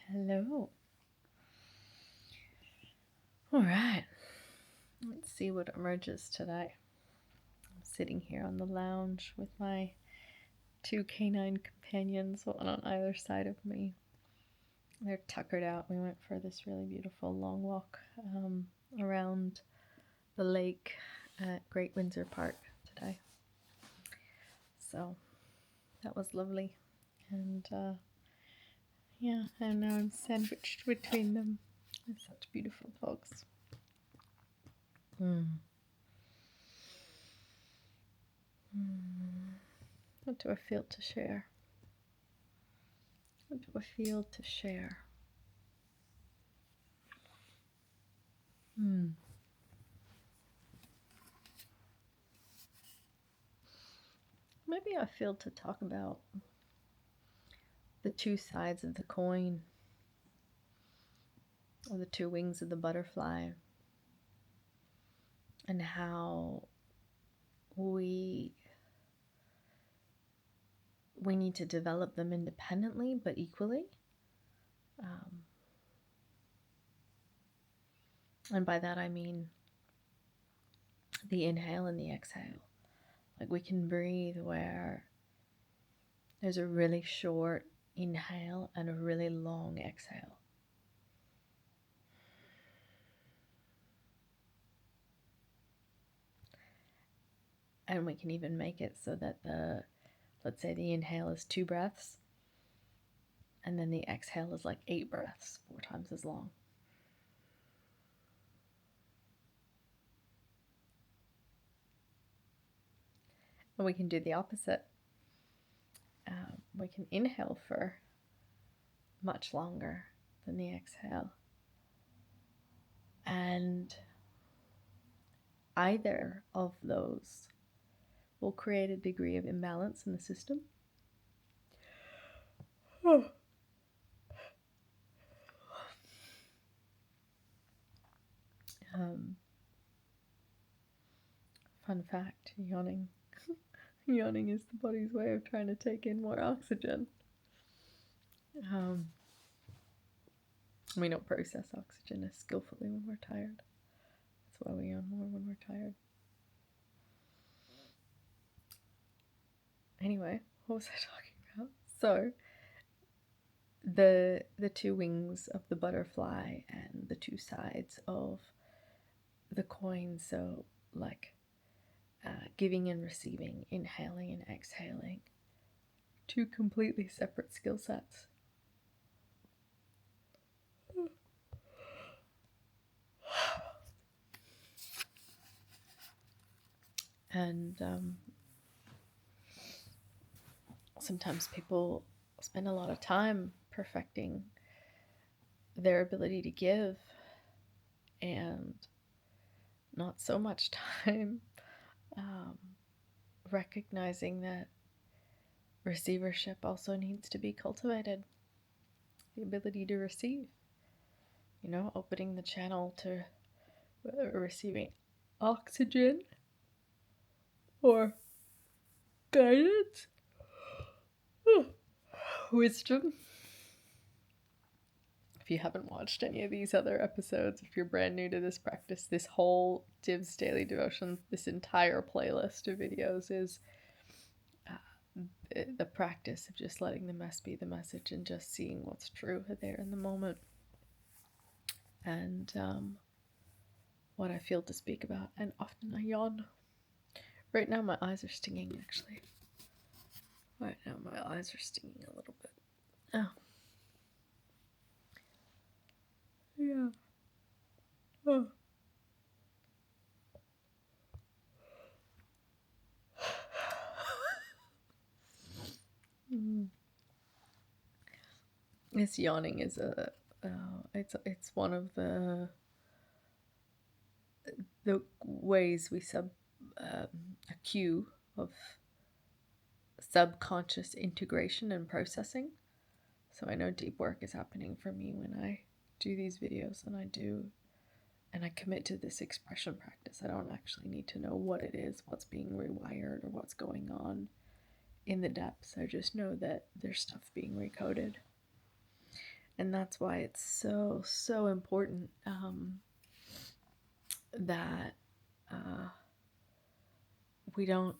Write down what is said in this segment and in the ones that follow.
Hello. All right. Let's see what emerges today. I'm sitting here on the lounge with my two canine companions, one on either side of me. They're tuckered out. We went for this really beautiful long walk around the lake at Great Windsor Park today. So that was lovely. And and now I'm sandwiched between them. They're such beautiful dogs. What do I feel to share? What do I feel to share? Maybe I feel to talk about the two sides of the coin, or the two wings of the butterfly, and how we need to develop them independently but equally. And by that I mean the inhale and the exhale. Like, we can breathe where there's a really short inhale and a really long exhale. And we can even make it so that let's say the inhale is 2 breaths, and then the exhale is like 8 breaths, 4 times as long. And we can do the opposite. We can inhale for much longer than the exhale. And either of those will create a degree of imbalance in the system. Fun fact, yawning. Yawning is the body's way of trying to take in more oxygen. We don't process oxygen as skillfully when we're tired. That's why we yawn more when we're tired. Anyway, what was I talking about? So, the two wings of the butterfly and the two sides of the coin. So, like, giving and receiving, inhaling and exhaling. Two completely separate skill sets. And sometimes people spend a lot of time perfecting their ability to give, and not so much time recognizing that receivership also needs to be cultivated. The ability to receive, opening the channel to receiving oxygen or guidance, wisdom. If you haven't watched any of these other episodes, if you're brand new to this practice, this whole Div's Daily Devotion, this entire playlist of videos is the practice of just letting the mess be the message and just seeing what's true there in the moment. And what I feel to speak about. And often I yawn. Right now my eyes are stinging, actually. Right now my eyes are stinging a little bit. Oh. Yeah. Oh. This yawning is it's one of the ways we a cue of subconscious integration and processing. So I know deep work is happening for me when I do these videos, and I commit to this expression practice. I don't actually need to know what it is, what's being rewired, or what's going on in the depths. I just know that there's stuff being recoded. And that's why it's so, so important that we don't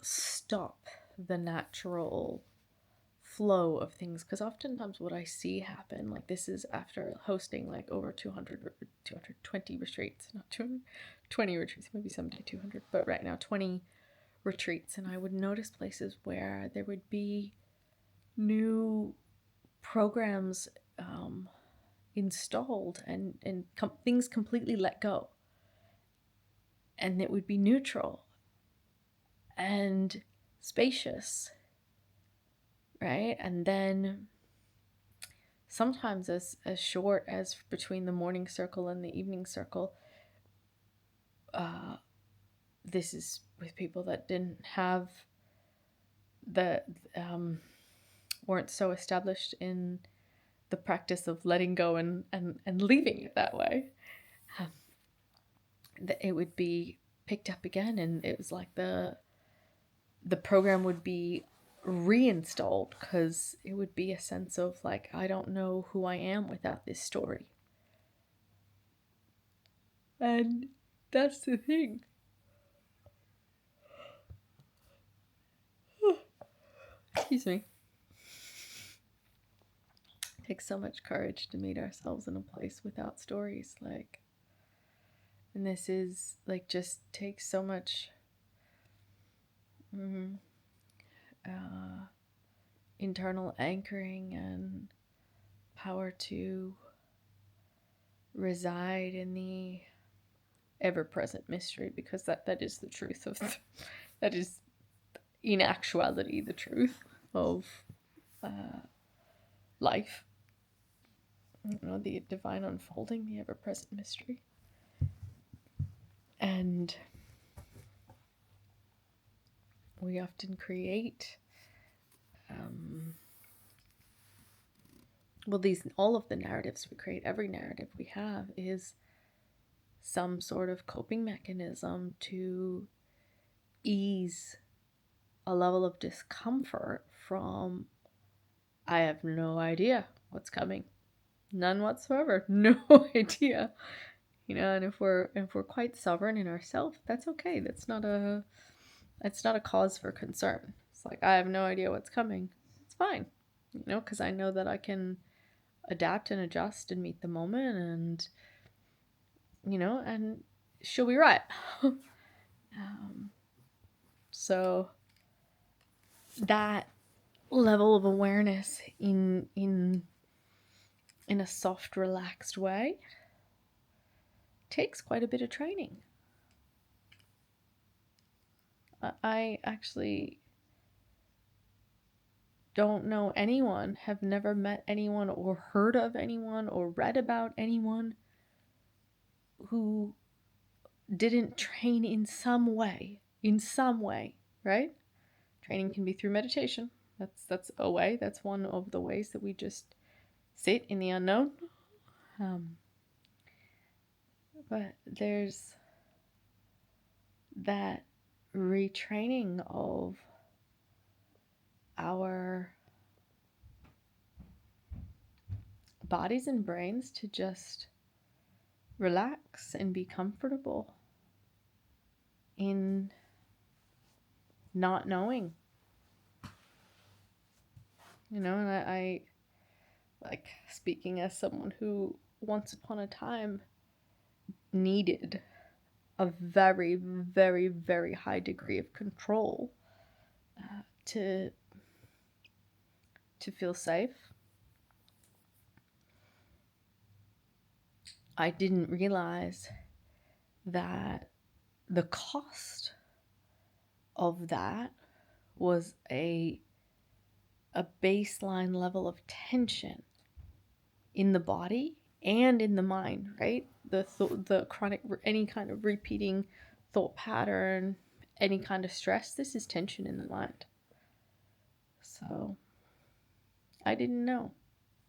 stop the natural flow of things, because oftentimes what I see happen, like this is after hosting like over 220 retreats, not 220 retreats, maybe someday 200, but right now 20 retreats, and I would notice places where there would be new programs installed and things completely let go, and it would be neutral and spacious, right? And then sometimes as short as between the morning circle and the evening circle, this is with people that didn't have the weren't so established in the practice of letting go and leaving it that way, that it would be picked up again, and it was like the program would be reinstalled, because it would be a sense of like, I don't know who I am without this story. And that's the thing. Excuse me. It takes so much courage to meet ourselves in a place without stories, like, and this is like just takes so much internal anchoring and power to reside in the ever-present mystery, because that is the truth of that is in actuality the truth of life, you know, the divine unfolding, the ever-present mystery. And we often create all of the narratives we create, every narrative we have is some sort of coping mechanism to ease a level of discomfort from, I have no idea what's coming, none whatsoever, no idea, you know. And if we're quite sovereign in ourselves, that's okay. That's not a cause for concern. It's like, I have no idea what's coming. It's fine, you know, because I know that I can adapt and adjust and meet the moment, and you know, and she'll be right. So that level of awareness in a soft, relaxed way takes quite a bit of training. I actually don't know anyone, have never met anyone or heard of anyone or read about anyone who didn't train in some way, right? Training can be through meditation. That's a way. That's one of the ways that we just sit in the unknown. But there's that retraining of our bodies and brains to just relax and be comfortable in not knowing, you know. And I like, speaking as someone who once upon a time needed a very, very, very high degree of control to feel safe. I didn't realize that the cost of that was a baseline level of tension in the body and in the mind, right? The chronic, any kind of repeating thought pattern, any kind of stress, this is tension in the mind. So I didn't know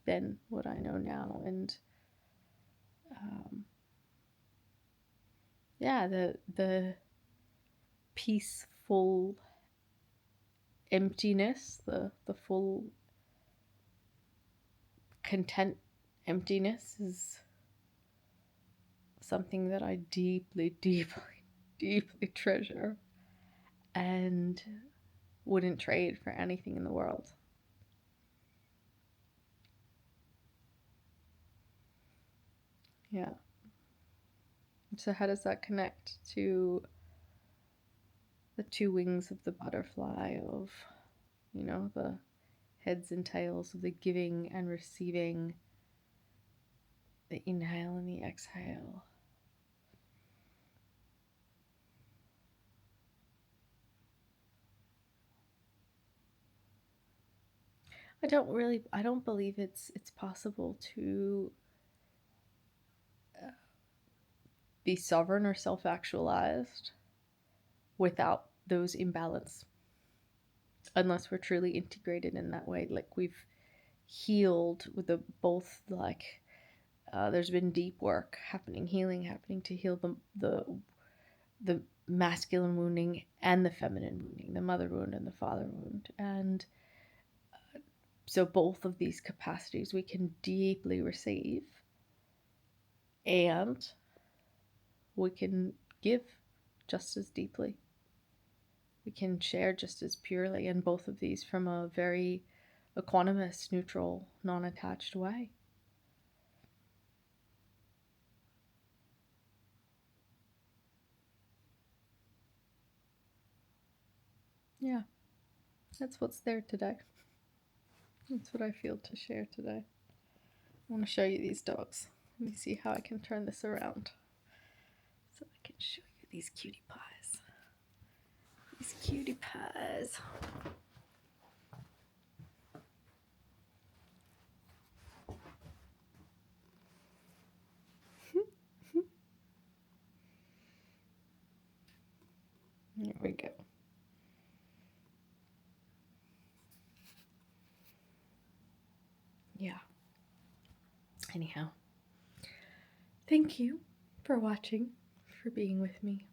then what I know now. And yeah, the peaceful emptiness, the full content emptiness is something that I deeply, deeply, deeply treasure and wouldn't trade for anything in the world. Yeah. So how does that connect to the two wings of the butterfly, of, you know, the heads and tails of the giving and receiving, the inhale and the exhale? I don't believe it's possible to be sovereign or self-actualized without those imbalance, unless we're truly integrated in that way. Like, we've healed with the both, like, there's been deep work happening, healing happening to heal the masculine wounding and the feminine wounding, the mother wound and the father wound. And so both of these capacities we can deeply receive, and we can give just as deeply. We can share just as purely, and both of these from a very equanimous, neutral, non-attached way. Yeah, that's what's there today. That's what I feel to share today. I want to show you these dogs. Let me see how I can turn this around so I can show you these cutie pies. These cutie pies. There we go. Yeah. Anyhow, thank you for watching, for being with me.